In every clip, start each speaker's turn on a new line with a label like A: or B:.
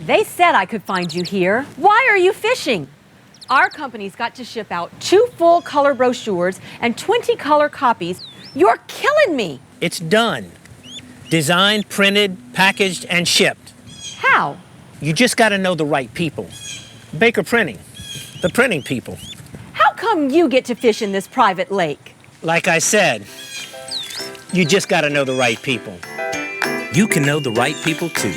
A: They said I could find you here. Why are you fishing? Our company's got to ship out 2 full color brochures and 20 color copies. You're killing me.
B: It's done. Designed, printed, packaged, and shipped.
A: How?
B: You just got to know the right people. Baker Printing, the printing people.
A: How come you get to fish in this private lake?
B: Like I said, you just got to know the right people. You can know the right people too.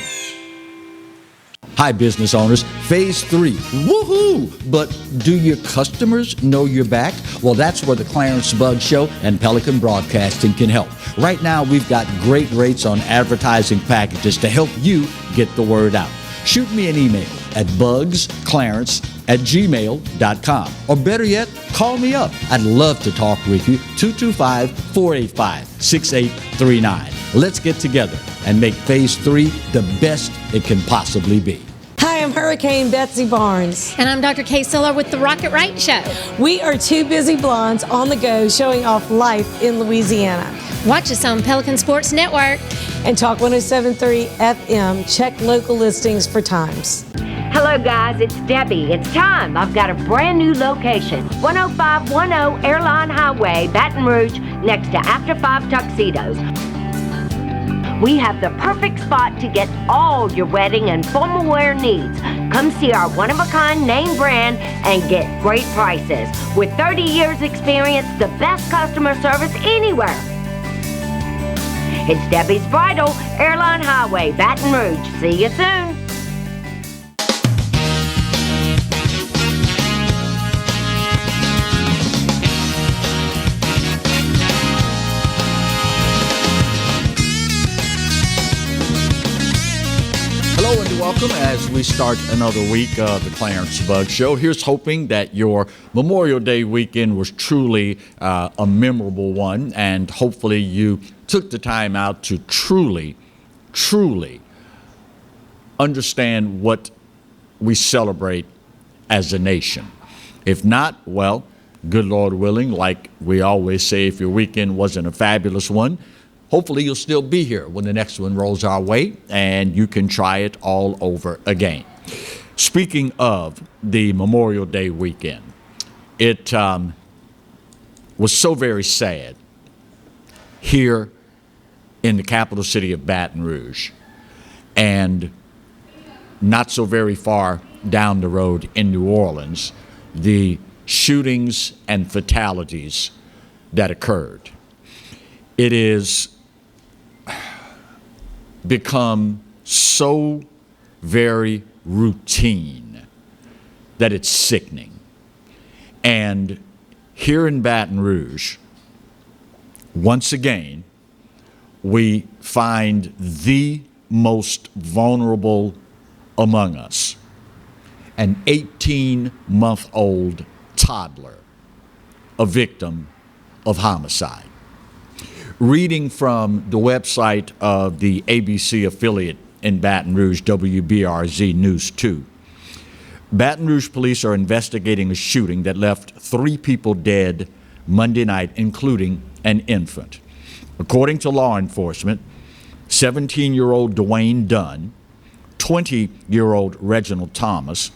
C: Hi, business owners. Phase 3. Woohoo! But do your customers know you're back? Well, that's where the Clarence Bug Show and Pelican Broadcasting can help. Right now, we've got great rates on advertising packages to help you get the word out. Shoot me an email at bugsclarence@gmail.com. Or better yet, call me up. I'd love to talk with you. 225-485-6839. Let's get together and make Phase 3 the best it can possibly be.
D: Hi, I'm Hurricane Betsy Barnes.
E: And I'm Dr. Kay Siller with the Rocket Right Show.
D: We are 2 busy blondes on the go showing off life in Louisiana.
E: Watch us on Pelican Sports Network.
D: And Talk 107.3 FM. Check local listings for times.
F: Hello guys, it's Debbie. It's time. I've got a brand new location. 10510 Airline Highway, Baton Rouge, next to After 5 Tuxedos. We have the perfect spot to get all your wedding and formal wear needs. Come see our one-of-a-kind name brand and get great prices. With 30 years experience, the best customer service anywhere. It's Debbie's Bridal, Airline Highway, Baton Rouge. See you soon.
C: Hello and welcome as we start another week of the Clarence Bug Show. Here's hoping that your Memorial Day weekend was truly a memorable one, and hopefully you took the time out to truly understand what we celebrate as a nation. If not, well, good Lord willing, like we always say, if your weekend wasn't a fabulous one, hopefully you'll still be here when the next one rolls our way and you can try it all over again. Speaking of the Memorial Day weekend, it was so very sad here in the capital city of Baton Rouge and not so very far down the road in New Orleans, the shootings and fatalities that occurred. It is become so very routine that it's sickening. And here in Baton Rouge, once again, we find the most vulnerable among us, an 18-month-old toddler, a victim of homicide. Reading from the website of the ABC affiliate in Baton Rouge, WBRZ News 2, Baton Rouge police are investigating a shooting that left 3 people dead Monday night, including an infant. According to law enforcement, 17-year-old Dwayne Dunn, 20-year-old Reginald Thomas,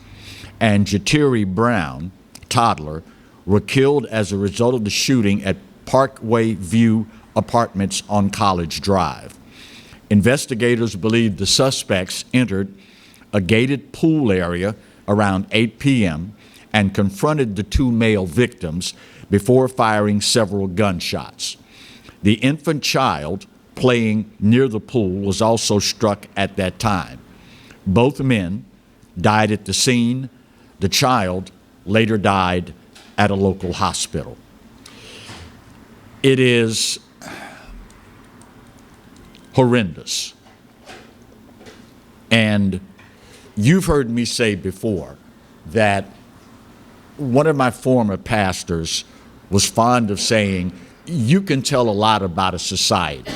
C: and Jatiri Brown, toddler, were killed as a result of the shooting at Parkway View Apartments on College Drive. Investigators believe the suspects entered a gated pool area around 8 p.m. and confronted the 2 male victims before firing several gunshots. The infant child playing near the pool was also struck at that time. Both men died at the scene. The child later died at a local hospital. It is horrendous. And you've heard me say before that one of my former pastors was fond of saying, you can tell a lot about a society,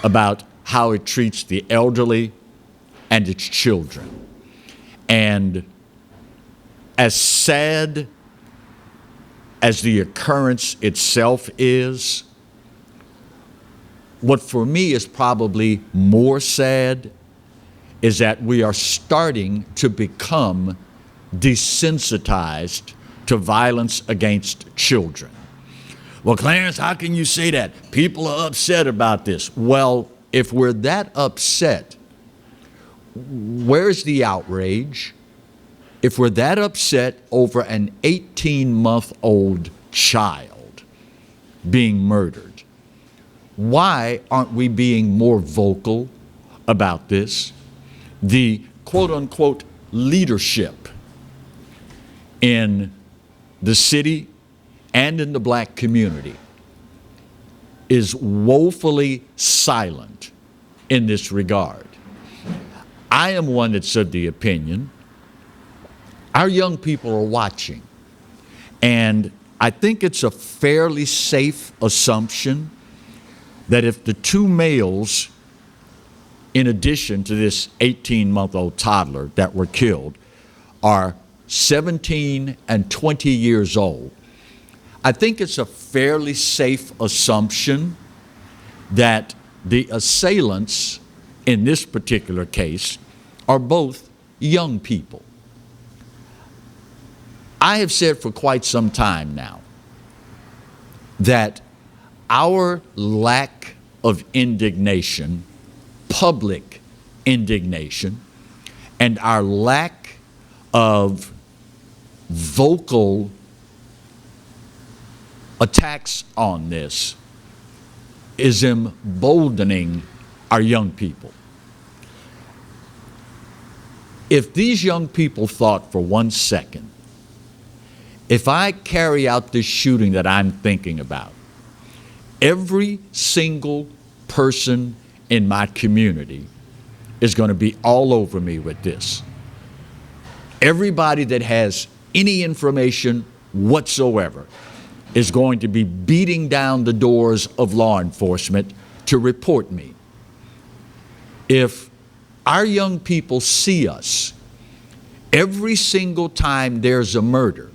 C: about how it treats the elderly and its children. And as sad as the occurrence itself is, what for me is probably more sad is that we are starting to become desensitized to violence against children. Well, Clarence, how can you say that? People are upset about this. Well, if we're that upset, where's the outrage? If we're that upset over an 18-month-old child being murdered, why aren't we being more vocal about this? The quote-unquote leadership in the city and in the black community is woefully silent in this regard. I am one that's of the opinion our young people are watching, and I think it's a fairly safe assumption that if the two males, in addition to this 18-month-old toddler that were killed, are 17 and 20 years old, I think it's a fairly safe assumption that the assailants in this particular case are both young people. I have said for quite some time now that our lack of indignation, public indignation, and our lack of vocal attacks on this is emboldening our young people. If these young people thought for 1 second, if I carry out this shooting that I'm thinking about, every single person in my community is going to be all over me with this. Everybody that has any information whatsoever is going to be beating down the doors of law enforcement to report me. If our young people see us every single time there's a murder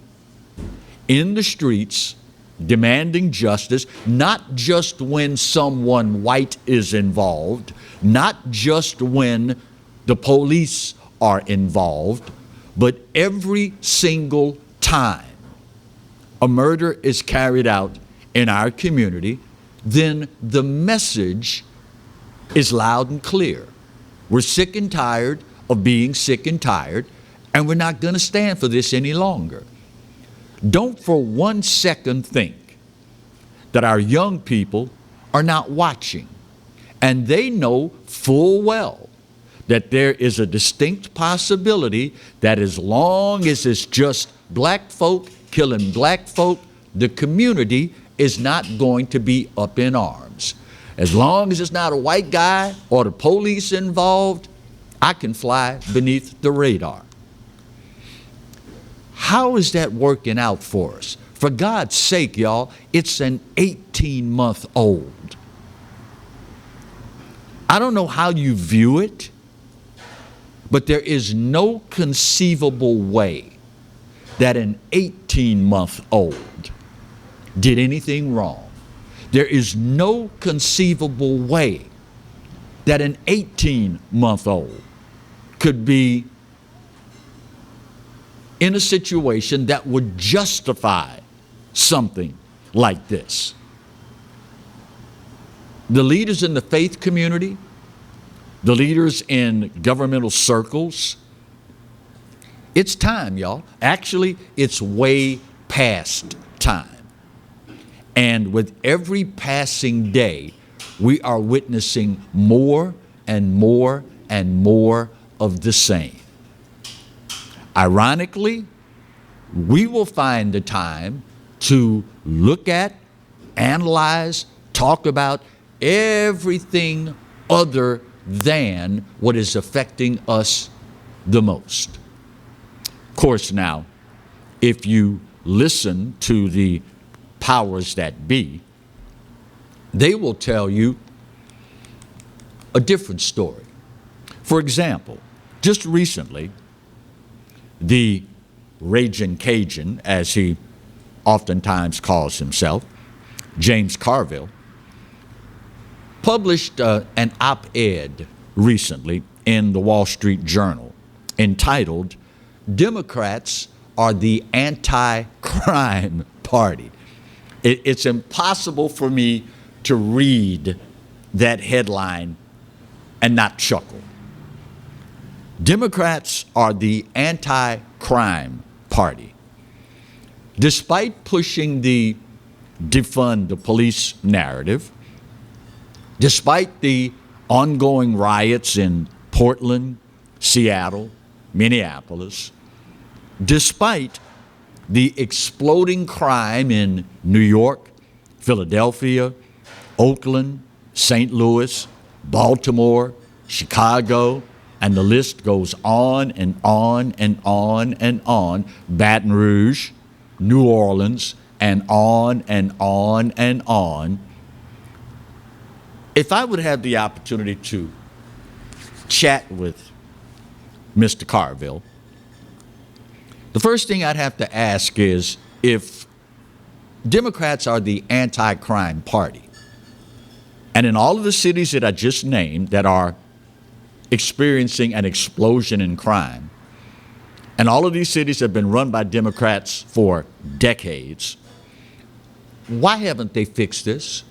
C: in the streets demanding justice, not just when someone white is involved, not just when the police are involved, but every single time a murder is carried out in our community, then the message is loud and clear. We're sick and tired of being sick and tired, and we're not going to stand for this any longer. Don't for 1 second think that our young people are not watching, and they know full well that there is a distinct possibility that as long as it's just black folk killing black folk, the community is not going to be up in arms. As long as it's not a white guy or the police involved, I can fly beneath the radar. How is that working out for us? For God's sake, y'all, it's an 18-month-old. I don't know how you view it, but there is no conceivable way that an 18-month-old did anything wrong. There is no conceivable way that an 18-month-old could be in a situation that would justify something like this. The leaders in the faith community, the leaders in governmental circles, it's time, y'all. Actually, it's way past time. And with every passing day, we are witnessing more and more and more of the same. Ironically, we will find the time to look at, analyze, talk about everything other than what is affecting us the most. Of course, now, if you listen to the powers that be, they will tell you a different story. For example, just recently, the Ragin' Cajun, as he oftentimes calls himself, James Carville, published an op-ed recently in the Wall Street Journal entitled, "Democrats are the Anti-Crime Party." It's impossible for me to read that headline and not chuckle. Democrats are the anti-crime party. Despite pushing the defund the police narrative, despite the ongoing riots in Portland, Seattle, Minneapolis, despite the exploding crime in New York, Philadelphia, Oakland, St. Louis, Baltimore, Chicago, and the list goes on and on and on and on, Baton Rouge, New Orleans, and on and on and on. If I would have the opportunity to chat with Mr. Carville, the first thing I'd have to ask is, if Democrats are the anti-crime party, and in all of the cities that I just named that are experiencing an explosion in crime, and all of these cities have been run by Democrats for decades, why haven't they fixed this?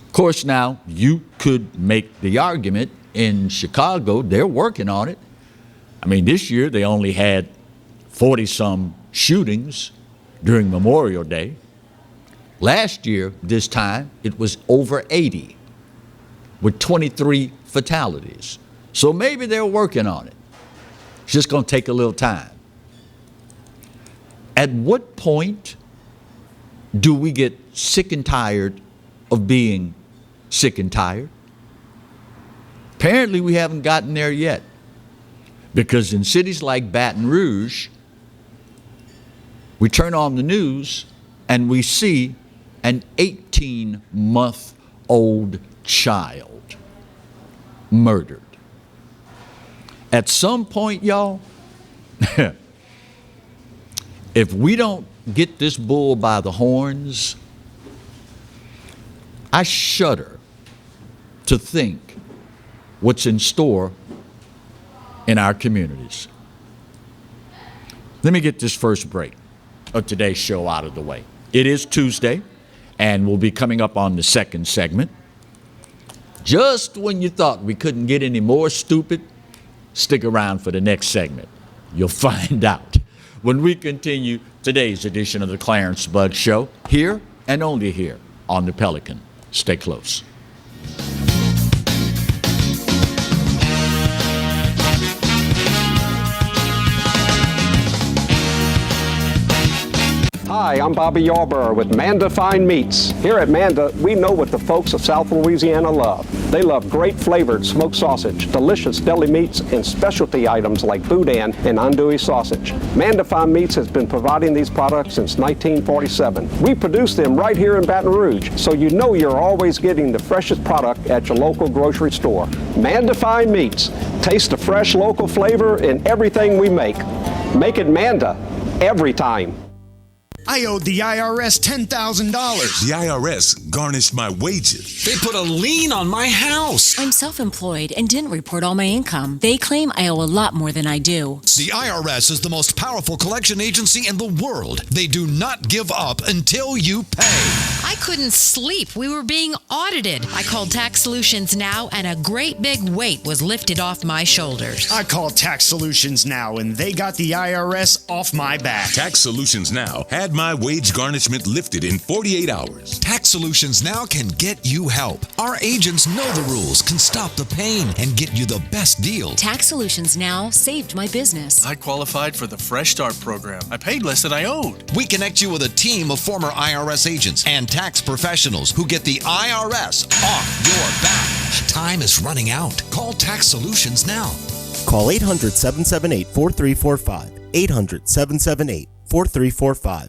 C: Of course, now you could make the argument in Chicago, they're working on it. I mean, this year they only had 40-some shootings during Memorial Day. Last year, this time, it was over 80, with 23 fatalities. So maybe they're working on it. It's just going to take a little time. At what point do we get sick and tired of being sick and tired? Apparently, we haven't gotten there yet, because in cities like Baton Rouge, we turn on the news and we see an 18-month-old child murdered. At some point, y'all, if we don't get this bull by the horns, I shudder to think what's in store in our communities. Let me get this first break of today's show out of the way. It is Tuesday, and we'll be coming up on the second segment. Just when you thought we couldn't get any more stupid, stick around for the next segment. You'll find out when we continue today's edition of the Clarence Bud Show, here and only here on the Pelican. Stay close.
G: Hi, I'm Bobby Yarborough with Manda Fine Meats. Here at Manda, we know what the folks of South Louisiana love. They love great flavored smoked sausage, delicious deli meats, and specialty items like boudin and andouille sausage. Manda Fine Meats has been providing these products since 1947. We produce them right here in Baton Rouge, so you know you're always getting the freshest product at your local grocery store. Manda Fine Meats. Taste the fresh local flavor in everything we make. Make it Manda every time.
H: I owed the IRS $10,000.
I: The IRS garnished my wages.
J: They put a lien on my house.
K: I'm self-employed and didn't report all my income. They claim I owe a lot more than I do.
H: The IRS is the most powerful collection agency in the world. They do not give up until you pay.
L: I couldn't sleep. We were being audited. I called Tax Solutions Now, and a great big weight was lifted off my shoulders.
H: I called Tax Solutions Now, and they got the IRS off my back.
I: Tax Solutions Now had my wage garnishment lifted in 48 hours.
M: Tax Solutions Now can get you help. Our agents know the rules, can stop the pain, and get you the best deal.
K: Tax Solutions Now saved my business.
N: I qualified for the Fresh Start program. I paid less than I owed.
M: We connect you with a team of former IRS agents and tax professionals who get the IRS off your back. Time is running out. Call Tax Solutions now.
O: Call 800-778-4345. 800-778-4345.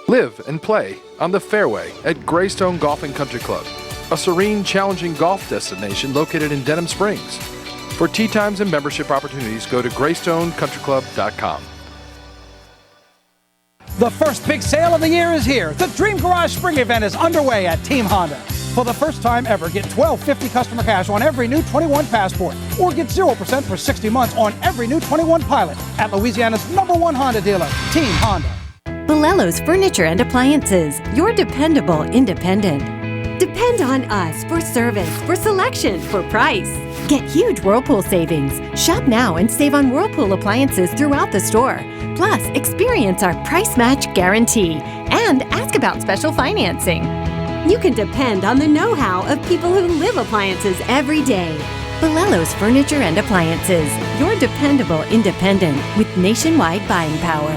P: Live and play on the fairway at Greystone Golf and Country Club, a serene, challenging golf destination located in Denham Springs. For tee times and membership opportunities, go to GreystonecountryClub.com.
Q: The first big sale of the year is here. The Dream Garage Spring Event is underway at Team Honda.
O: For the first time ever, get $12.50 customer cash on every new 21 Passport, or get 0% for 60 months on every new 21 Pilot at Louisiana's #1 Honda dealer, Team Honda.
Q: Bolello's Furniture and Appliances, your dependable independent. Depend on us for service, for selection, for price. Get huge Whirlpool savings. Shop now and save on Whirlpool appliances throughout the store. Plus, experience our price match guarantee and ask about special financing. You can depend on the know-how of people who live appliances every day. Bolello's Furniture and Appliances, your dependable independent with nationwide buying power.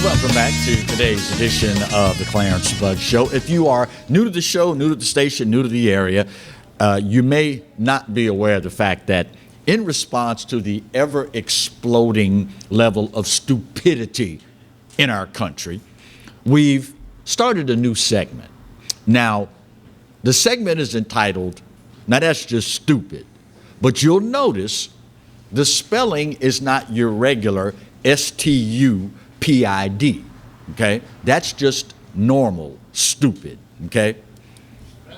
C: Welcome back to today's edition of the Clarence Bud Show. If you are new to the show, new to the station, new to the area, you may not be aware of the fact that in response to the ever-exploding level of stupidity in our country, we've started a new segment. Now, the segment is entitled, now that's just stupid, but you'll notice the spelling is not your regular S-T-U-P-I-D, okay? That's just normal stupid, okay?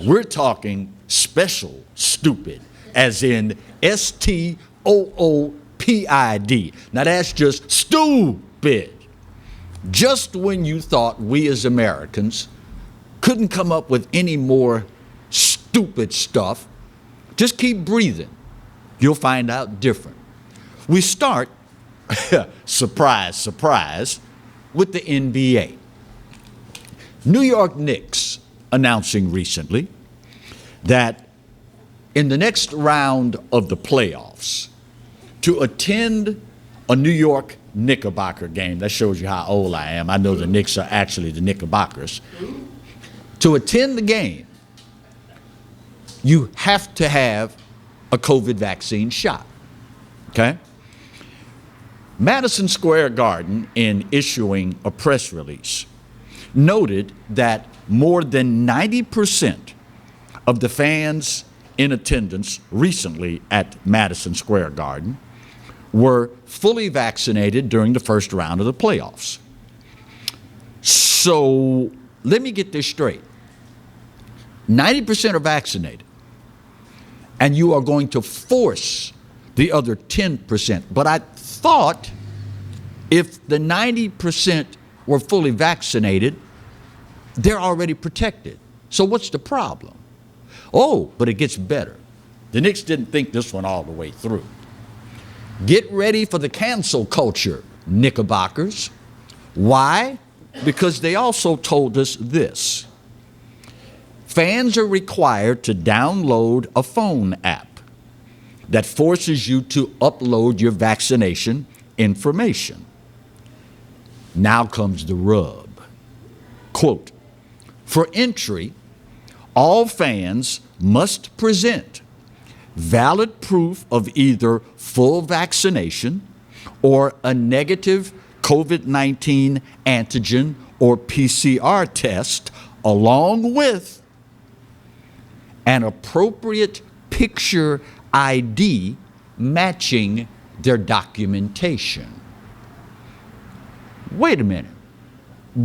C: We're talking special stupid, as in S-T-O-O-P-I-D. Now that's just stupid. Just when you thought we as Americans couldn't come up with any more stupid stuff, just keep breathing. You'll find out different. We start, surprise, surprise, with the NBA. New York Knicks announcing recently that in the next round of the playoffs, to attend a New York Knickerbocker game, that shows you how old I am. I know the Knicks are actually the Knickerbockers. To attend the game, you have to have a COVID vaccine shot, okay? Madison Square Garden, in issuing a press release, noted that more than 90% of the fans in attendance recently at Madison Square Garden were fully vaccinated during the first round of the playoffs. So let me get this straight. 90% are vaccinated, and you are going to force the other 10%. But I thought if the 90% were fully vaccinated, they're already protected. So what's the problem? Oh, but it gets better. The Knicks didn't think this one all the way through. Get ready for the cancel culture, Knickerbockers. Why? Because they also told us this. Fans are required to download a phone app that forces you to upload your vaccination information. Now comes the rub. Quote, for entry, all fans must present valid proof of either full vaccination or a negative COVID-19 antigen or PCR test, along with an appropriate picture ID matching their documentation. Wait a minute.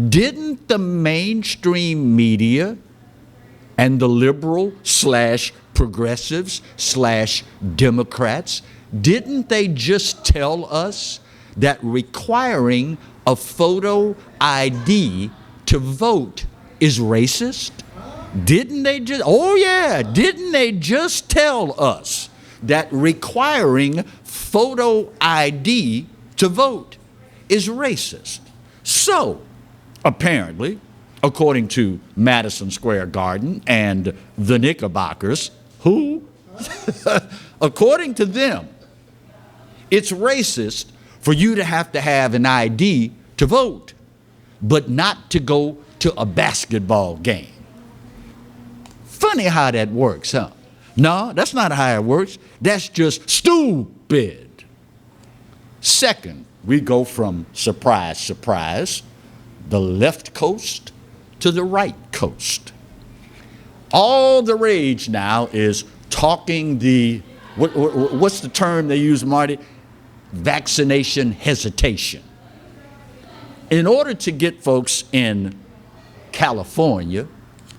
C: Didn't the mainstream media and the liberal / progressives / Democrats, didn't they just tell us that requiring a photo ID to vote is racist? Didn't they just, oh yeah, didn't they just tell us that requiring photo ID to vote is racist? So, apparently, according to Madison Square Garden and the Knickerbockers, who, according to them, it's racist for you to have an ID to vote, but not to go to a basketball game. Funny how that works, huh? No, that's not how it works. That's just stupid. Second, we go from surprise, surprise, the left coast to the right coast. All the rage now is talking what's the term they use, Marty? Vaccination hesitation. In order to get folks in California,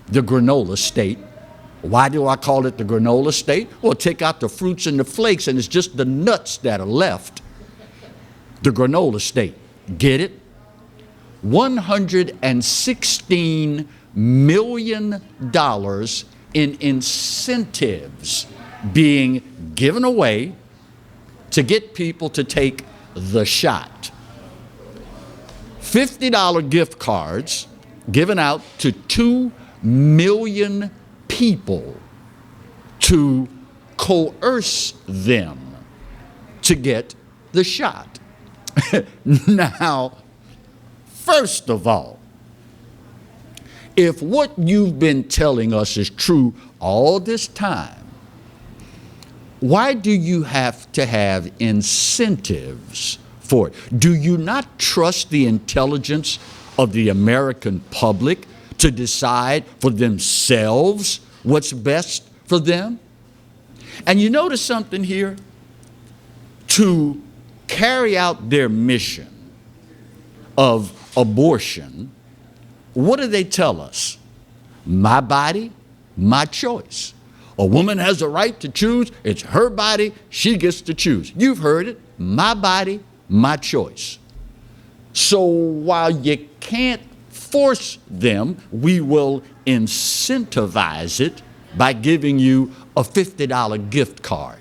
C: the granola state, why do I call it the granola state? Well, take out the fruits and the flakes, and it's just the nuts that are left. The granola state. Get it? $116 million in incentives being given away to get people to take the shot. $50 gift cards given out to 2 million people to coerce them to get the shot. Now, first of all, if what you've been telling us is true all this time, why do you have to have incentives for it? Do you not trust the intelligence of the American public to decide for themselves what's best for them? And you notice something here? To carry out their mission of abortion, what do they tell us? My body, my choice. A woman has a right to choose. It's her body. She gets to choose. You've heard it. My body, my choice. So while you can't force them, we will incentivize it by giving you a $50 gift card.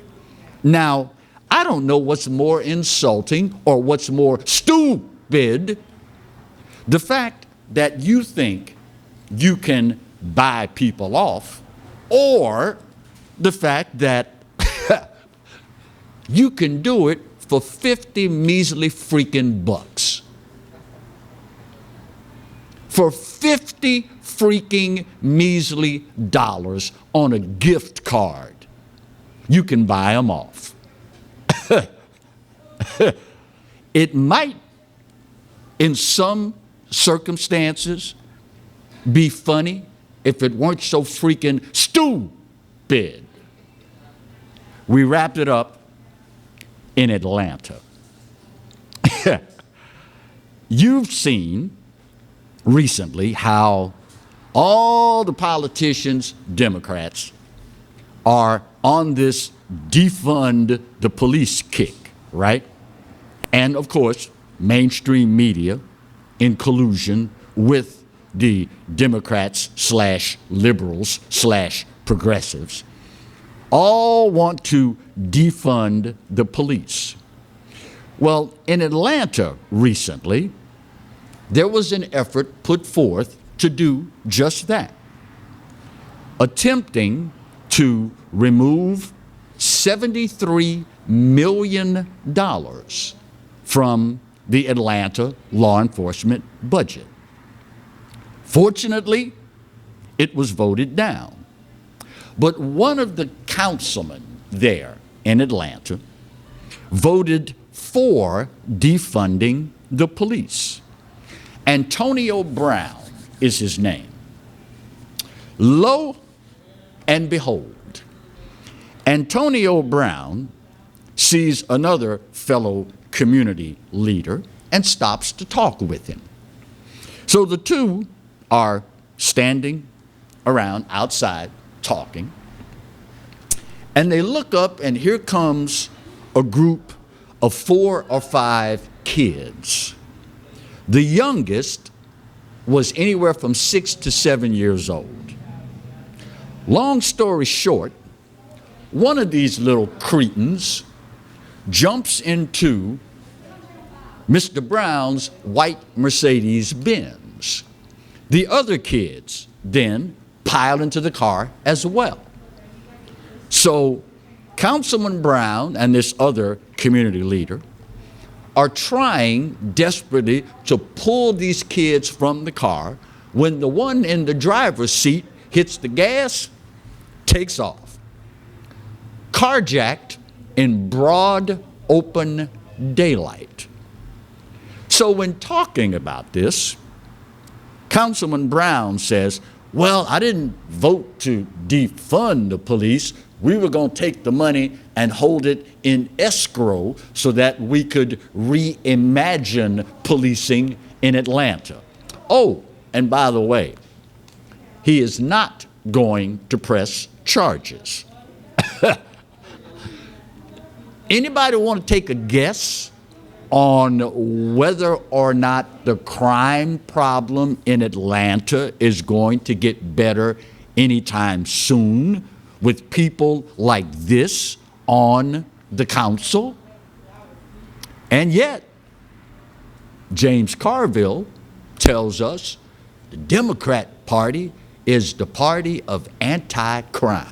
C: Now, I don't know what's more insulting or what's more stupid. The fact that you think you can buy people off, or the fact that you can do it for 50 measly freaking bucks. For 50 freaking measly dollars on a gift card, you can buy them off. It might, in some circumstances, be funny if it weren't so freaking stupid. We wrapped it up in Atlanta. You've seen recently how all the politicians, Democrats, are on this defund the police kick, right? And of course, mainstream media in collusion with the Democrats / liberals / progressives all want to defund the police. Well, in Atlanta recently, there was an effort put forth to do just that, attempting to remove $73 million from the Atlanta law enforcement budget. Fortunately, it was voted down. But one of the councilmen there in Atlanta voted for defunding the police. Antonio Brown is his name. Lo and behold, Antonio Brown sees another fellow community leader and stops to talk with him. So the two are standing around outside talking, and they look up, and here comes a group of 4 or 5 kids. The youngest was anywhere from 6 to 7 years old. Long story short, one of these little cretins jumps into Mr. Brown's white Mercedes-Benz. The other kids then pile into the car as well. So Councilman Brown and this other community leader are trying desperately to pull these kids from the car when the one in the driver's seat hits the gas, takes off. Carjacked in broad open daylight. So when talking about this, Councilman Brown says, well, I didn't vote to defund the police. We were going to take the money and hold it in escrow so that we could reimagine policing in Atlanta. Oh, and by the way, he is not going to press charges. Anybody want to take a guess on whether or not the crime problem in Atlanta is going to get better anytime soon with people like this on the council? And yet, James Carville tells us the Democrat Party is the party of anti-crime.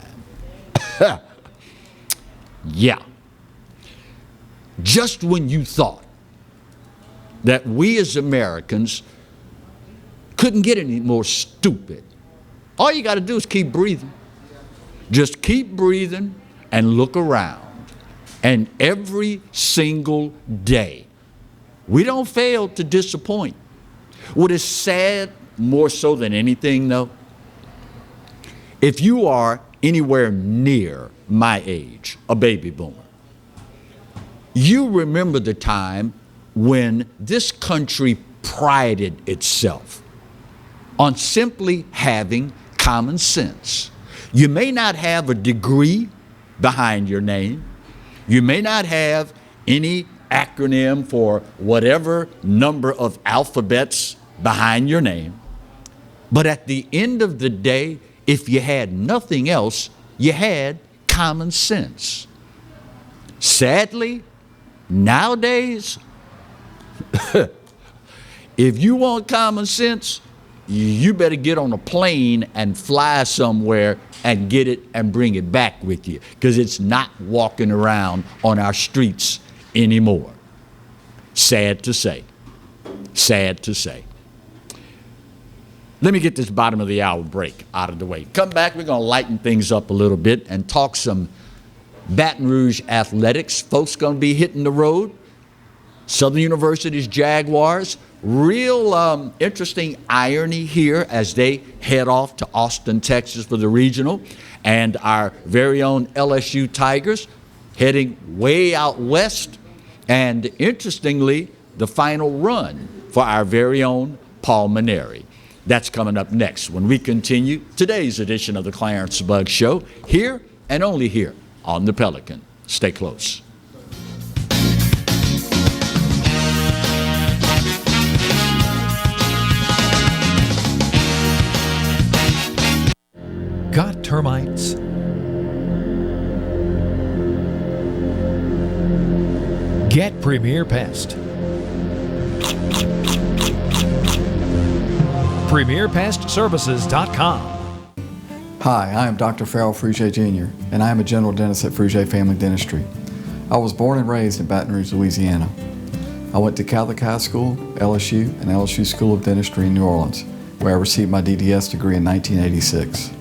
C: Yeah. Just when you thought that we as Americans couldn't get any more stupid, all you got to do is keep breathing. Just keep breathing and look around. And every single day, we don't fail to disappoint. What is sad more so than anything, though, if you are anywhere near my age, a baby boomer, you remember the time when this country prided itself on simply having common sense. You may not have a degree behind your name. You may not have any acronym for whatever number of alphabets behind your name. But at the end of the day, if you had nothing else, you had common sense. Sadly, nowadays, if you want common sense, you better get on a plane and fly somewhere and get it and bring it back with you, because it's not walking around on our streets anymore. Sad to say. Sad to say. Let me get this bottom of the hour break out of the way. Come back, we're going to lighten things up a little bit and talk some Baton Rouge athletics. Folks going to be hitting the road. Southern University's Jaguars. Real interesting irony here as they head off to Austin, Texas for the regional. And our very own LSU Tigers heading way out west. And interestingly, the final run for our very own Paul Maneri. That's coming up next when we continue today's edition of the Clarence Bug Show, here and only here on the Pelican. Stay close.
R: Got termites? Get Premier Pest. PremierPestServices.com.
S: Hi, I am Dr. Farrell Frugier Jr., and I am a general dentist at Frugier Family Dentistry. I was born and raised in Baton Rouge, Louisiana. I went to Catholic High School, LSU, and LSU School of Dentistry in New Orleans, where I received my DDS degree in 1986.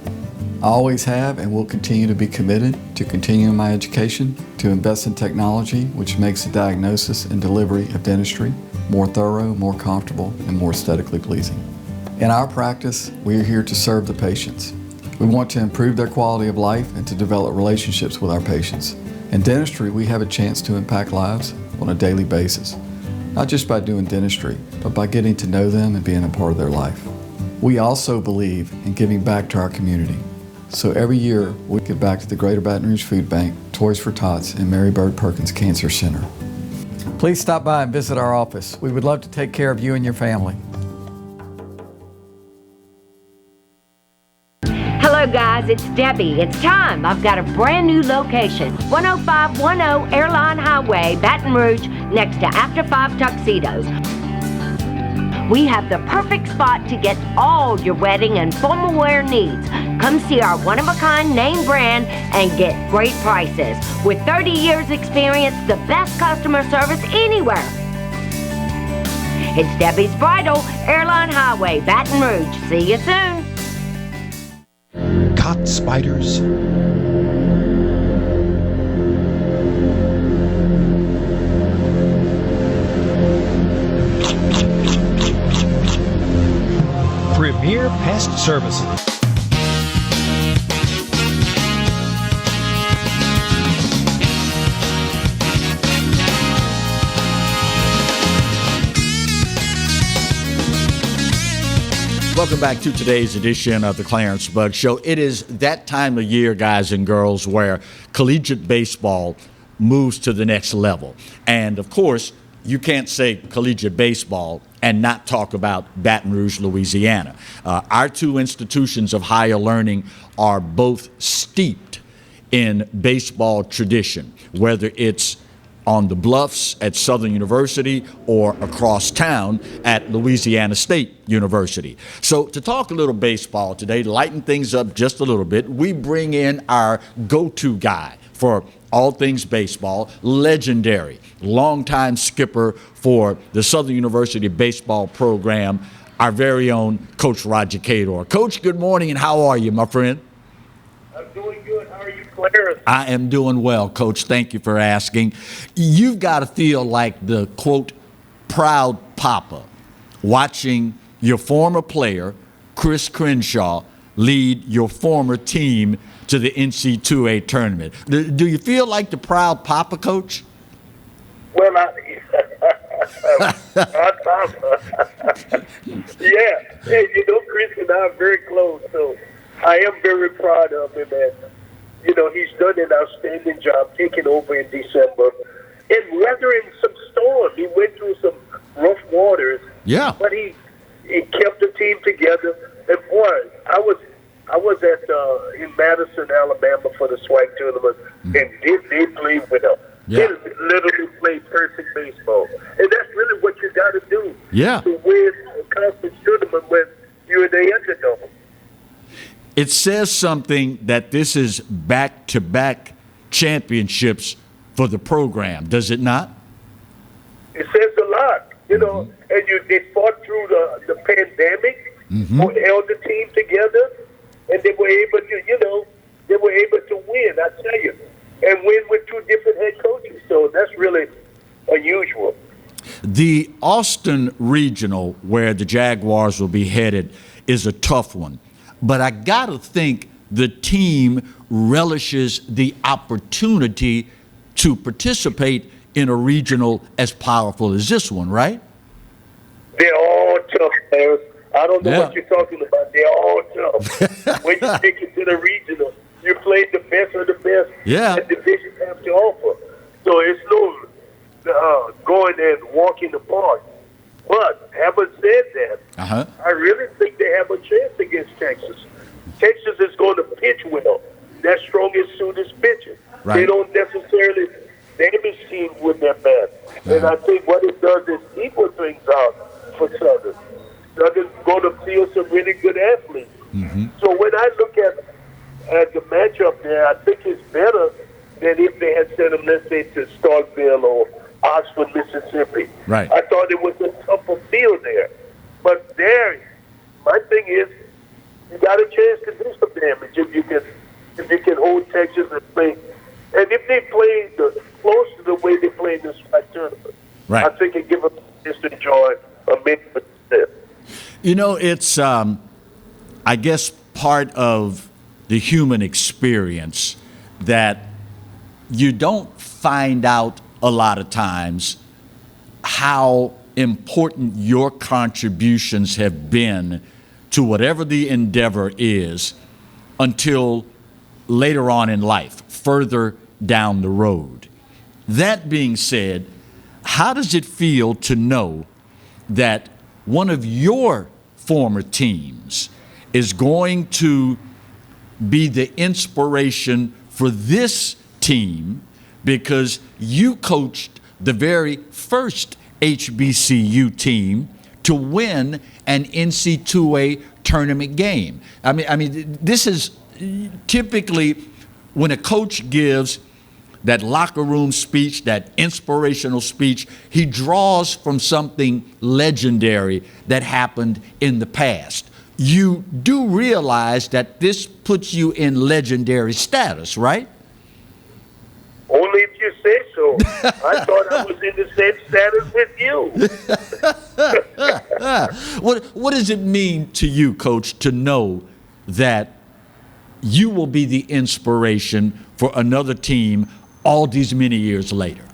S: I always have and will continue to be committed to continuing my education, to invest in technology which makes the diagnosis and delivery of dentistry more thorough, more comfortable, and more aesthetically pleasing. In our practice, we are here to serve the patients. We want to improve their quality of life and to develop relationships with our patients. In dentistry, we have a chance to impact lives on a daily basis, not just by doing dentistry, but by getting to know them and being a part of their life. We also believe in giving back to our community. So every year, we give back to the Greater Baton Rouge Food Bank, Toys for Tots, and Mary Bird Perkins Cancer Center. Please stop by and visit our office. We would love to take care of you and your family.
F: Hello guys, it's Debbie. It's time. I've got a brand new location. 10510 Airline Highway, Baton Rouge, next to After 5 Tuxedos. We have the perfect spot to get all your wedding and formal wear needs. Come see our one-of-a-kind name brand and get great prices. With 30 years experience, the best customer service anywhere. It's Debbie's Bridal, Airline Highway, Baton Rouge. See you soon.
R: Caught spiders? Premier Pest Services.
C: Welcome back to today's edition of the Clarence Bud Show. It is that time of year, guys and girls, where collegiate baseball moves to the next level. And, of course, you can't say collegiate baseball and not talk about Baton Rouge, Louisiana. Our two institutions of higher learning are both steeped in baseball tradition, whether it's on the bluffs at Southern University or across town at Louisiana State University. So to talk a little baseball today, to lighten things up just a little bit, we bring in our go-to guy for all things baseball, legendary, longtime skipper for the Southern University baseball program, our very own Coach Roger Cador. Coach, good morning, and how are you, my friend?
T: I'm doing good. How are you, Clarence?
C: I am doing well, Coach. Thank you for asking. You've got to feel like the, quote, proud papa watching your former player, Chris Crenshaw, lead your former team to the NC2A tournament. Do you feel like the proud papa, Coach?
T: Well, proud papa. Yeah. Hey, you know, Chris and I are very close, so I am very proud of him, and you know, he's done an outstanding job taking over in December and weathering some storms. He went through some rough waters, but he kept the team together. And boy, I was at in Madison, Alabama for the SWAC tournament, and they played well. They literally played perfect baseball, and that's really what you got to do to win a conference tournament when you're the underdog.
C: It says something that this is back-to-back championships for the program, does it not?
T: It says a lot, you know, and they fought through the pandemic, held the team together, and they were able to, you know, win, I tell you, and win with two different head coaches. So that's really unusual.
C: The Austin Regional, where the Jaguars will be headed, is a tough one. But I got to think the team relishes the opportunity to participate in a regional as powerful as this one, right?
T: They're all tough, Clarence. I don't know what you're talking about. They're all tough. When you take it to the regional, you play the best of the best that the division has to offer. So it's no going there and walking the park. But having said that, I really think they have a chance against Texas. Texas is going to pitch well. Their strongest suit is pitching. They don't necessarily damage teams with their bat. And I think what it does is equal things out for Southern. Southern's going to field some really good athletes. So when I look at the matchup there, I think it's better than if they had sent them, let's say, to Starkville or Oxford, Mississippi. I thought it was a tougher field there. But there, my thing is, you got a chance to do some damage if you can hold Texas and play. And if they play close to the way they play in this SWAC tournament, I think it gives them a chance to enjoy a mid-success.
C: You know, it's, I guess, part of the human experience that you don't find out a lot of times how important your contributions have been to whatever the endeavor is until later on in life, further down the road. That being said, how does it feel to know that one of your former teams is going to be the inspiration for this team because you coached the very first HBCU team to win an NC2A tournament game? I mean, this is typically when a coach gives that locker room speech, that inspirational speech, he draws from something legendary that happened in the past. You do realize that this puts you in legendary status, right?
T: Only if you say so. I thought I was in the same status with you.
C: What does it mean to you, Coach, to know that you will be the inspiration for another team all these many years later?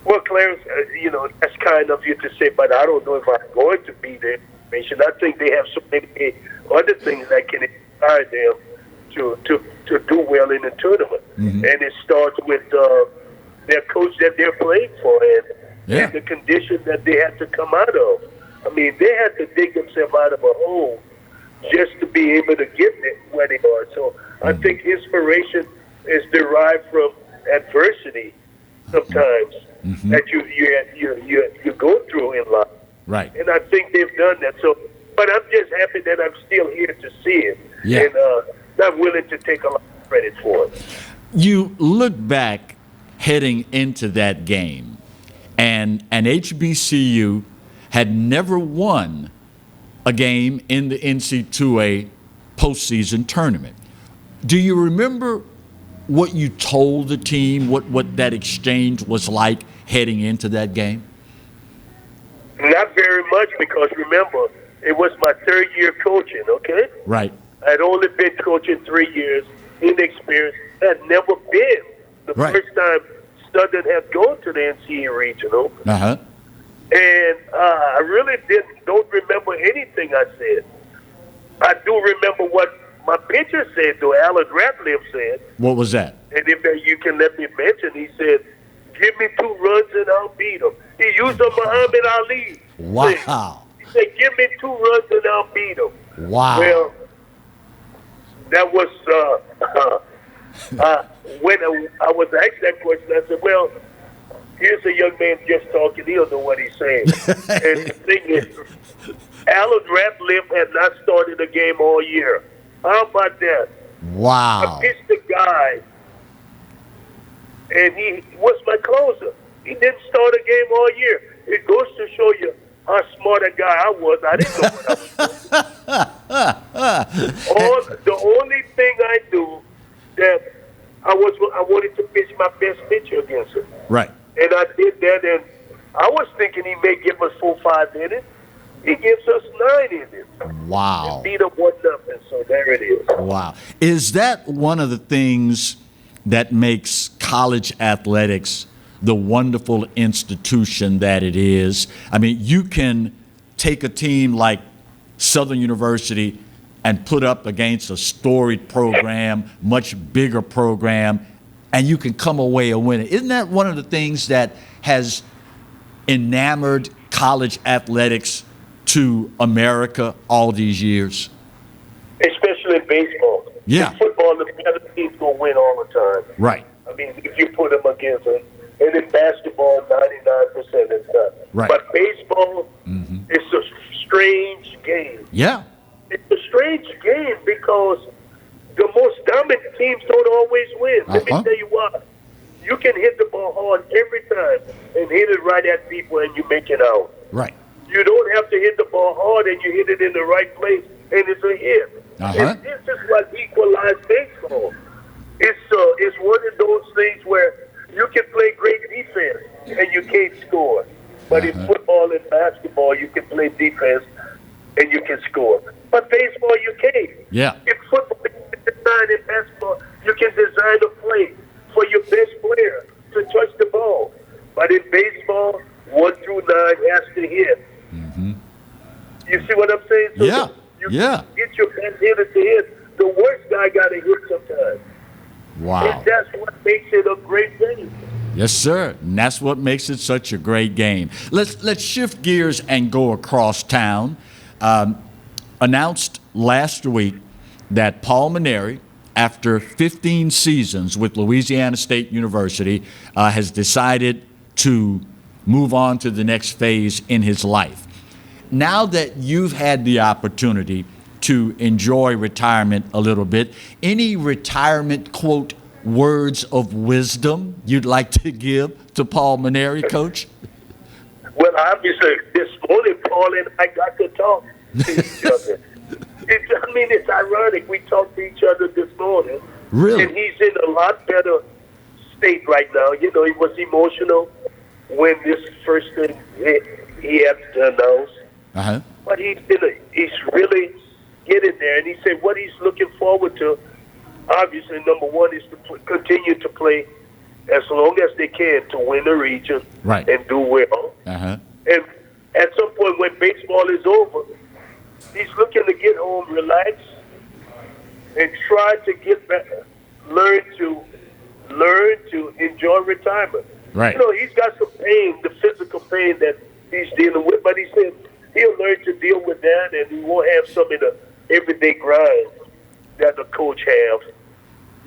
T: Well, Clarence, you know, that's kind of you to say, but I don't know if I'm going to be the inspiration. I think they have so many other things that can inspire them to do well in the tournament. And it starts with their coach that they're playing for and the conditions that they have to come out of. I mean, they have to dig themselves out of a hole just to be able to get where they are. So I think inspiration is derived from adversity sometimes that you go through in life.
C: Right.
T: And I think they've done that. So, but I'm just happy that I'm still here to see it and not willing to take a lot of credit for it.
C: You look back heading into that game, and HBCU had never won a game in the NC2A postseason tournament. Do you remember what you told the team, what that exchange was like heading into that game?
T: Not very much, because remember, it was my third year coaching, okay?
C: Right.
T: I'd only been coaching 3 years, inexperienced, had never been. The first time Southern had gone to the NCAA regional.
C: Uh-huh.
T: And I really don't remember anything I said. I do remember what my pitcher said, though. Alan Ratliff said.
C: What was that?
T: And if you can let me mention, he said, "Give me 2 runs and I'll beat him." He used a Muhammad Ali.
C: Wow.
T: He said, "Give me 2 runs and I'll beat him."
C: Wow.
T: Well, that was when I was asked that question. I said, "Well, here's a young man just talking. He don't know what he's saying." And the thing is, Alan Ratliff had not started a game all year. How about that?
C: Wow.
T: I pitched the guy, and he was my closer. He didn't start a game all year. It goes to show you how smart a guy I was. I didn't know what I was doing. The only thing I knew that I wanted to pitch my best pitcher against him.
C: Right.
T: And I did that, and I was thinking he may give us 4-5 innings. He gives us 9 innings.
C: Wow.
T: And beat up 1-0. So there it is.
C: Wow. Is that one of the things that makes college athletics the wonderful institution that it is? I mean, you can take a team like Southern University and put up against a storied program, much bigger program, and you can come away a winner. Isn't that one of the things that has enamored college athletics to America all these years?
T: Especially in baseball.
C: Yeah.
T: In football, the better team's going to win all the time.
C: Right.
T: I mean, if you put them against them. And in basketball, 99% is not.
C: Right.
T: But baseball, it's a strange game.
C: Yeah.
T: It's a strange game because the most dominant teams don't always win. Let me tell you why. You can hit the ball hard every time and hit it right at people and you make it out.
C: Right.
T: You don't have to hit the ball hard and you hit it in the right place and it's a hit. And this is what equalized baseball. It's one of those things where you can play great defense and you can't score. But in football and basketball, you can play defense and you can score. But baseball, you can't.
C: Yeah.
T: In football, you can design. In basketball, you can design a play for your best player to touch the ball. But in baseball, 1 through 9 has to hit. You see what I'm saying? So you get your best hitter to hit. The worst guy got to hit sometimes.
C: Wow.
T: And that's what makes it a great game.
C: Yes, sir. And that's what makes it such a great game. Let's shift gears and go across town. Announced last week that Paul Maneri, after 15 seasons with Louisiana State University, has decided to move on to the next phase in his life. Now that you've had the opportunity to enjoy retirement a little bit, any retirement, quote, words of wisdom you'd like to give to Paul Maneri, Coach?
T: Well, obviously, this morning, Paul and I got to talk to each other. It's ironic. We talked to each other this morning.
C: Really?
T: And he's in a lot better state right now. You know, he was emotional when this first thing he had to announce. But he's really getting there. And he said what he's looking forward to, obviously, number one, is to continue to play as long as they can to win the region and do well. And at some point when baseball is over, He's looking to get home, relax, and try to get back, learn to enjoy retirement.
C: Right.
T: You know, he's got some pain, the physical pain that he's dealing with, but he said he'll learn to deal with that, and he won't have some of the everyday grind that the coach have.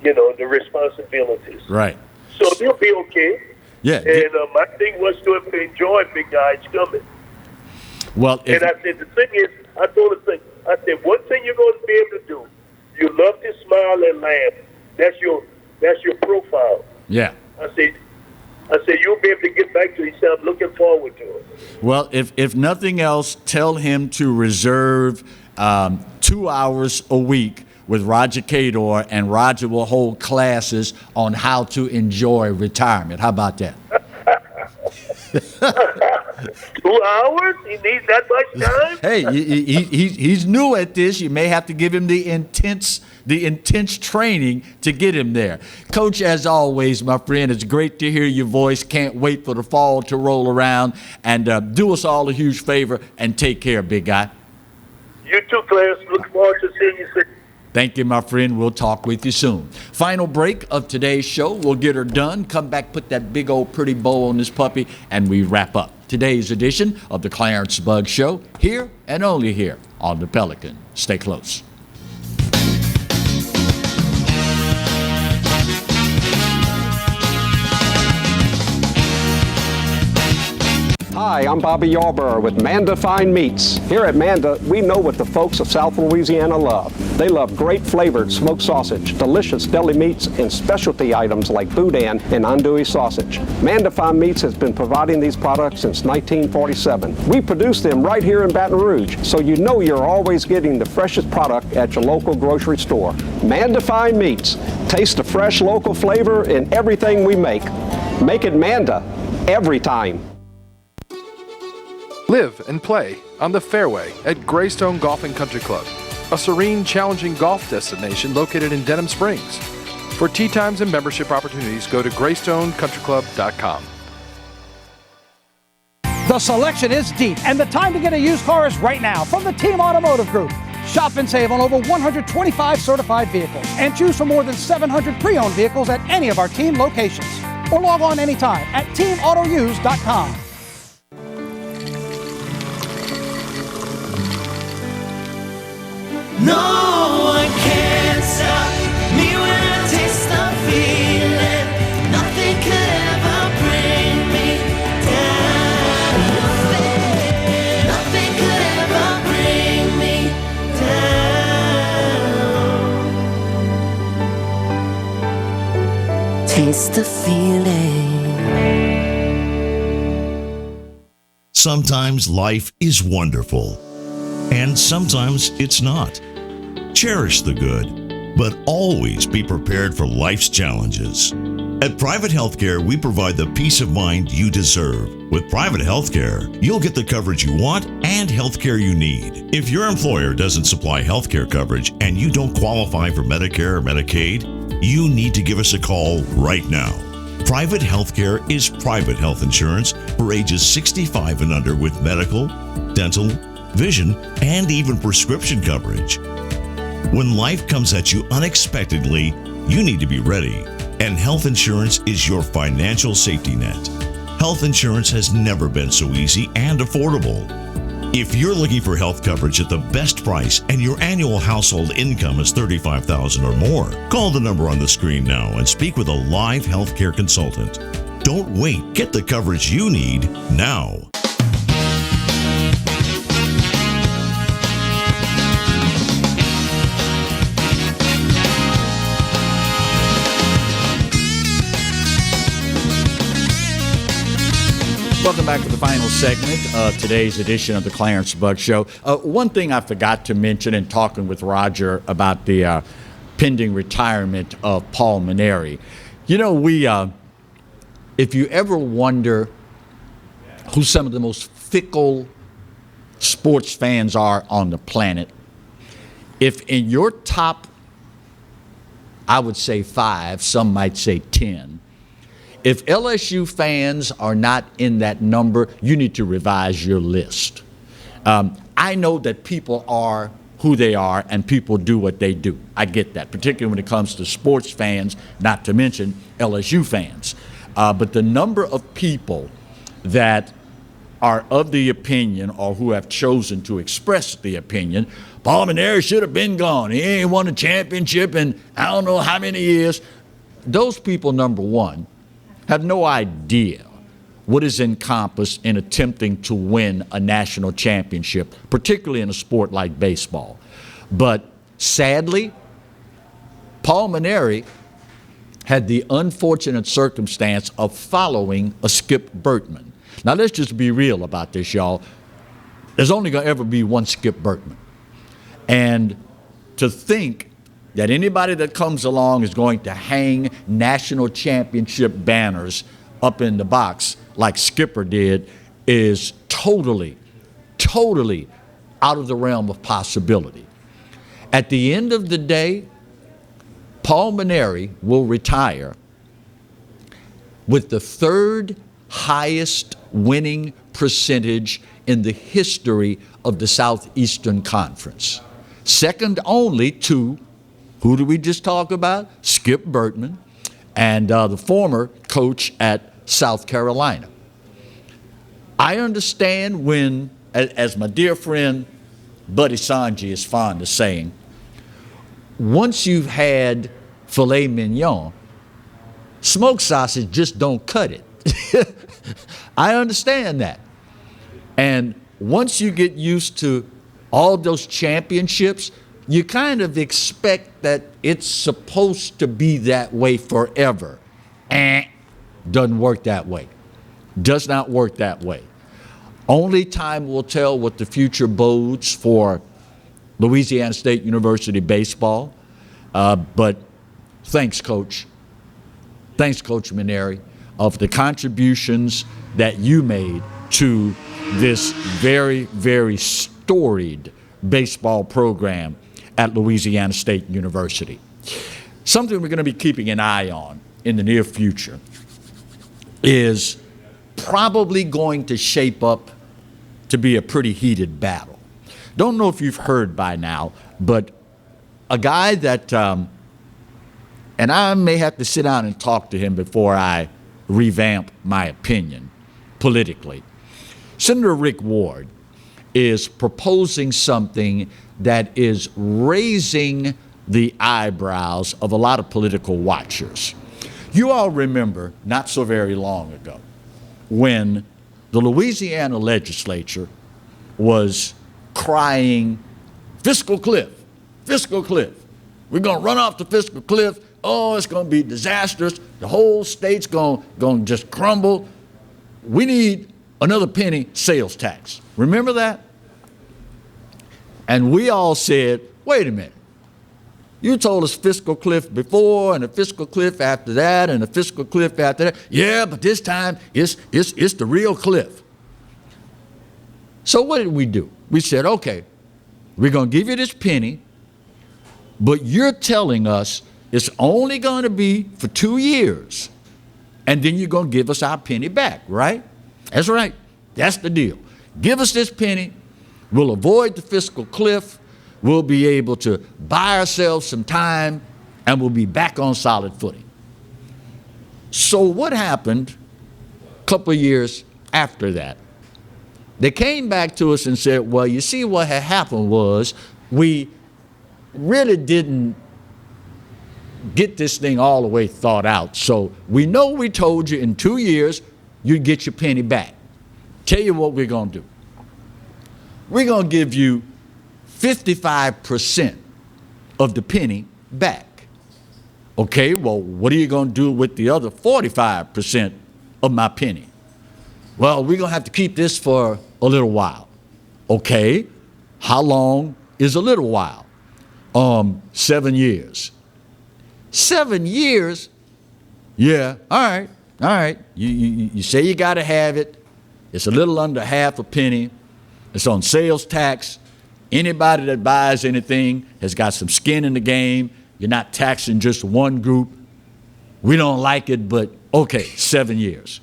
T: You know, the responsibilities.
C: Right.
T: So he'll be okay.
C: Yeah.
T: And my thing was to enjoy big guys coming.
C: Well,
T: and I said, the thing is, I told him, I said, one thing you're going to be able to do, you love to smile and laugh. That's your profile.
C: Yeah.
T: I said, you'll be able to get back to it. He said, I'm looking forward to it.
C: Well, if nothing else, tell him to reserve 2 hours a week with Roger Cador, and Roger will hold classes on how to enjoy retirement. How about that?
T: 2 hours? He needs that much time?
C: Hey, he's new at this. You may have to give him the intense training to get him there. Coach, as always, my friend, it's great to hear your voice. Can't wait for the fall to roll around. And do us all a huge favor and take care, big guy.
T: You too, Clarence. Look forward to seeing you soon.
C: Thank you, my friend. We'll talk with you soon. Final break of today's show. We'll get her done. Come back, put that big old pretty bow on this puppy, and we wrap up today's edition of the Clarence Bug Show, here and only here on the Pelican. Stay close.
G: Hi, I'm Bobby Yarborough with Manda Fine Meats. Here at Manda, we know what the folks of South Louisiana love. They love great flavored smoked sausage, delicious deli meats, and specialty items like boudin and andouille sausage. Manda Fine Meats has been providing these products since 1947. We produce them right here in Baton Rouge, so you know you're always getting the freshest product at your local grocery store. Manda Fine Meats. Taste the fresh local flavor in everything we make. Make it Manda every time.
P: Live and play on the fairway at Greystone Golf and Country Club, a serene, challenging golf destination located in Denham Springs. For tee times and membership opportunities, go to GreystonecountryClub.com.
O: The selection is deep, and the time to get a used car is right now from the Team Automotive Group. Shop and save on over 125 certified vehicles and choose from more than 700 pre-owned vehicles at any of our team locations. Or log on anytime at teamautouse.com.
U: No one can stop me when I taste the feeling. Nothing could ever bring me down. Nothing could ever bring me down. Taste the feeling.
V: Sometimes life is wonderful, and sometimes it's not. Cherish the good, but always be prepared for life's challenges. At Private Healthcare, we provide the peace of mind you deserve. With Private Healthcare, you'll get the coverage you want and healthcare you need. If your employer doesn't supply healthcare coverage and you don't qualify for Medicare or Medicaid, you need to give us a call right now. Private Healthcare is private health insurance for ages 65 and under with medical, dental, vision, and even prescription coverage. When life comes at you unexpectedly, you need to be ready, and health insurance is your financial safety net. Health insurance has never been so easy and affordable. If you're looking for health coverage at the best price and your annual household income is $35,000 or more, call the number on the screen now and speak with a live healthcare consultant. Don't wait. Get the coverage you need now.
C: Welcome back to the final segment of today's edition of the Clarence Bug Show. One thing I forgot to mention in talking with Roger about the pending retirement of Paul Mainieri. You know, if you ever wonder who some of the most fickle sports fans are on the planet, if in your top, I would say 5, some might say 10, if LSU fans are not in that number, you need to revise your list. I know that people are who they are and people do what they do. I get that, particularly when it comes to sports fans, not to mention LSU fans. But the number of people that are of the opinion or who have chosen to express the opinion, Paul Mainieri should have been gone. He ain't won a championship in I don't know how many years. Those people, number one, have no idea what is encompassed in attempting to win a national championship, particularly in a sport like baseball. But sadly, Paul Mainieri had the unfortunate circumstance of following a Skip Bertman. Now, let's just be real about this, y'all. There's only going to ever be one Skip Bertman. And to think that anybody that comes along is going to hang national championship banners up in the box like Skipper did is totally out of the realm of possibility. At the end of the day, Paul Mainieri will retire with the third highest winning percentage in the history of the Southeastern Conference. Second only to, who did we just talk about? Skip Bertman and the former coach at South Carolina. I understand when, as my dear friend Buddy Sanji is fond of saying, once you've had filet mignon, smoked sausage just don't cut it. I understand that. And once you get used to all those championships, you kind of expect that it's supposed to be that way forever. Doesn't work that way. Does not work that way. Only time will tell what the future bodes for Louisiana State University baseball. But thanks, Coach. Thanks, Coach Mainieri, of the contributions that you made to this very, very storied baseball program at Louisiana State University. Something we're going to be keeping an eye on in the near future is probably going to shape up to be a pretty heated battle. Don't know if you've heard by now, but a guy that, and I may have to sit down and talk to him before I revamp my opinion politically. Senator Rick Ward is proposing something that is raising the eyebrows of a lot of political watchers. You all remember not so very long ago when the Louisiana legislature was crying, fiscal cliff, fiscal cliff. We're going to run off the fiscal cliff. Oh, it's going to be disastrous. The whole state's going to just crumble. We need another penny sales tax. Remember that? And we all said, wait a minute. You told us fiscal cliff before and a fiscal cliff after that and a fiscal cliff after that. Yeah, but this time it's the real cliff. So what did we do? We said, okay, we're going to give you this penny, but you're telling us it's only going to be for 2 years, and then you're going to give us our penny back, right? That's right. That's the deal. Give us this penny. We'll avoid the fiscal cliff. We'll be able to buy ourselves some time, and we'll be back on solid footing. So what happened a couple of years after that? They came back to us and said, well, you see, what had happened was we really didn't get this thing all the way thought out. So we know we told you in 2 years you'd get your penny back. Tell you what we're going to do. We're going to give you 55% of the penny back. Okay, well, what are you going to do with the other 45% of my penny? Well, we're going to have to keep this for a little while. Okay, how long is a little while? 7 years. 7 years? Yeah, all right. You say you got to have it. It's a little under half a penny. It's on sales tax. Anybody that buys anything has got some skin in the game. You're not taxing just one group. We don't like it, but okay, 7 years.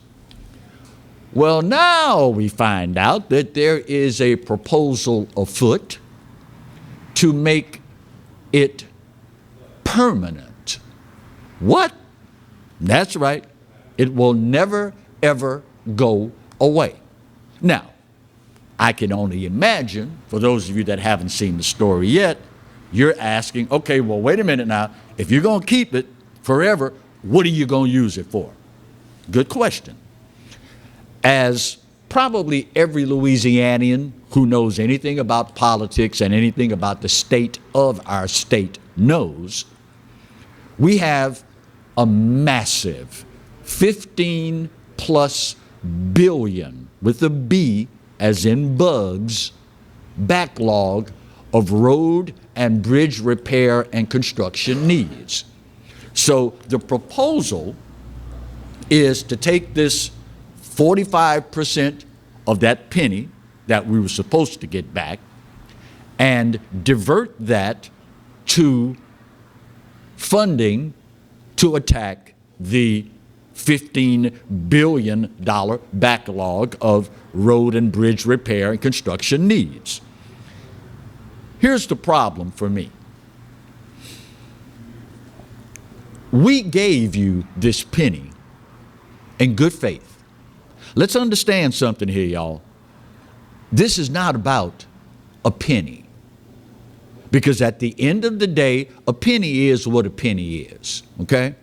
C: Well, now we find out that there is a proposal afoot to make it permanent. What? That's right. It will never, ever go away. Now, I can only imagine, for those of you that haven't seen the story yet, you're asking, okay, well, wait a minute now. If you're going to keep it forever, what are you going to use it for? Good question. As probably every Louisianian who knows anything about politics and anything about the state of our state knows, we have a massive 15 plus billion, with a B as in bugs, backlog of road and bridge repair and construction needs. So the proposal is to take this 45% of that penny that we were supposed to get back and divert that to funding to attack the $15 billion backlog of road and bridge repair and construction needs. Here's the problem for me. We gave you this penny in good faith. Let's understand something here, y'all. This is not about a penny. Because at the end of the day, a penny is what a penny is, okay?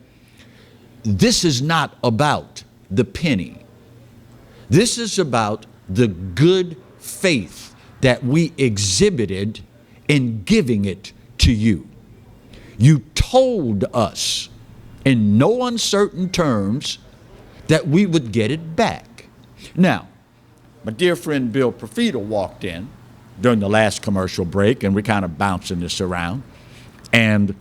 C: This is not about the penny. This is about the good faith that we exhibited in giving it to you. You told us in no uncertain terms that we would get it back. Now, my dear friend Bill Profita walked in during the last commercial break, and we're kind of bouncing this around, and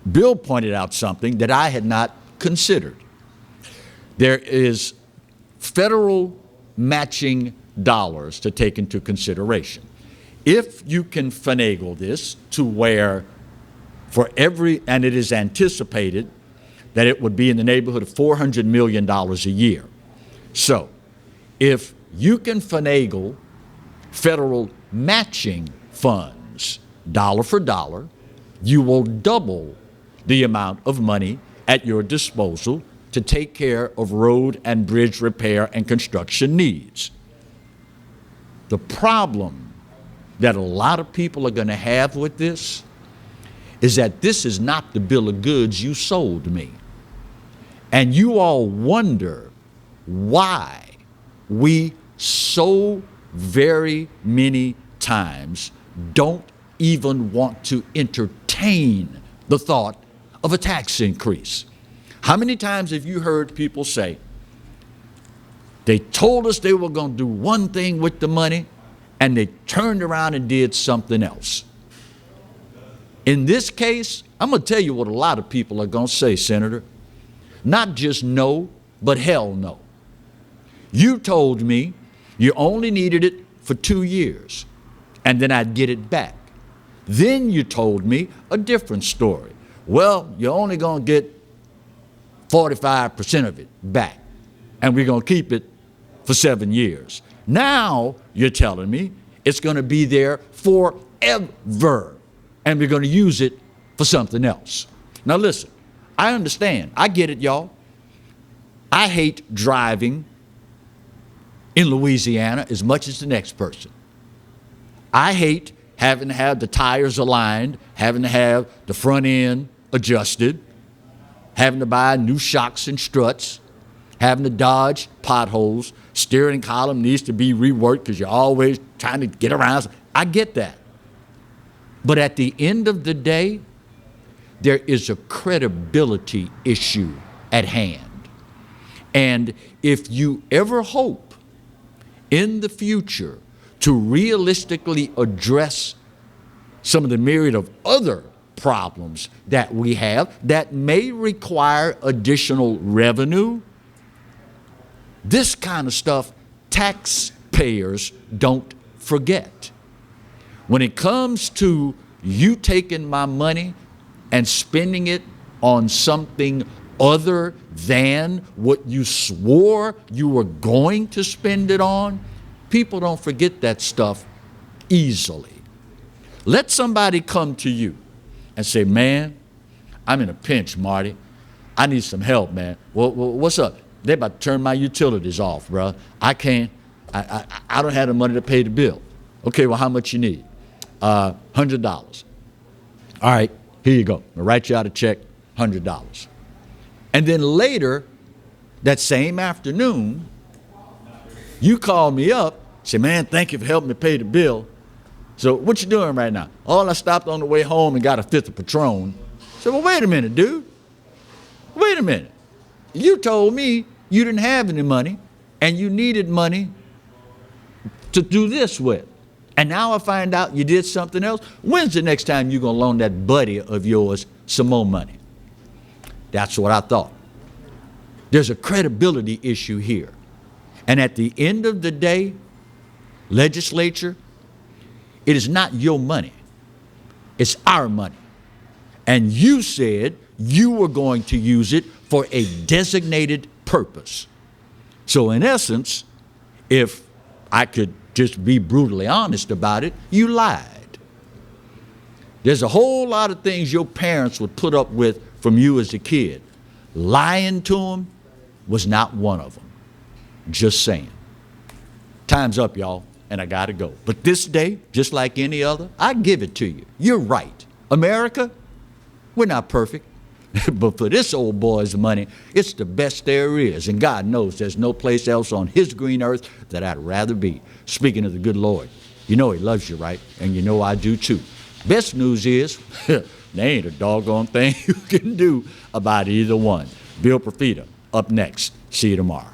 C: Bill pointed out something that I had not considered. There is federal matching dollars to take into consideration. If you can finagle this to where for every, and it is anticipated that it would be in the neighborhood of $400 million a year. So if you can finagle federal matching funds dollar for dollar, you will double the amount of money at your disposal to take care of road and bridge repair and construction needs. The problem that a lot of people are going to have with this is that this is not the bill of goods you sold me. And you all wonder why we so very many times don't even want to entertain the thought of a tax increase. How many times have you heard people say, they told us they were going to do one thing with the money, and they turned around and did something else? In this case, I'm going to tell you what a lot of people are going to say, Senator. Not just no, but hell no. You told me you only needed it for 2 years, and then I'd get it back. Then you told me a different story. Well, you're only going to get 45% of it back, and we're going to keep it for 7 years. Now you're telling me it's going to be there forever, and we're going to use it for something else. Now listen, I understand. I get it, y'all. I hate driving in Louisiana as much as the next person. I hate having to have the tires aligned, having to have the front end adjusted, having to buy new shocks and struts, having to dodge potholes, steering column needs to be reworked because you're always trying to get around. I get that. But at the end of the day, there is a credibility issue at hand. And if you ever hope in the future to realistically address some of the myriad of other problems that we have that may require additional revenue, this kind of stuff taxpayers don't forget. When it comes to you taking my money and spending it on something other than what you swore you were going to spend it on, people don't forget that stuff easily. Let somebody come to you and say, man, I'm in a pinch, Marty. I need some help, man. Well, what's up? They're about to turn my utilities off, bro. I can't. I don't have the money to pay the bill. Okay, well, how much you need? $100. All right, here you go. I'll write you out a check, $100. And then later, that same afternoon, you call me up, say, man, thank you for helping me pay the bill. So what you doing right now? Oh, I stopped on the way home and got a fifth of Patron. I said, well, wait a minute, dude. Wait a minute. You told me you didn't have any money and you needed money to do this with. And now I find out you did something else. When's the next time you're going to loan that buddy of yours some more money? That's what I thought. There's a credibility issue here. And at the end of the day, legislature, it is not your money. It's our money. And you said you were going to use it for a designated purpose. So in essence, if I could just be brutally honest about it, you lied. There's a whole lot of things your parents would put up with from you as a kid. Lying to them was not one of them. Just saying. Time's up, y'all, and I gotta go. But this day, just like any other, I give it to you. You're right. America, we're not perfect. But for this old boy's money, it's the best there is. And God knows there's no place else on his green earth that I'd rather be. Speaking of the good Lord, you know he loves you, right? And you know I do too. Best news is, there ain't a doggone thing you can do about either one. Bill Profita, up next. See you tomorrow.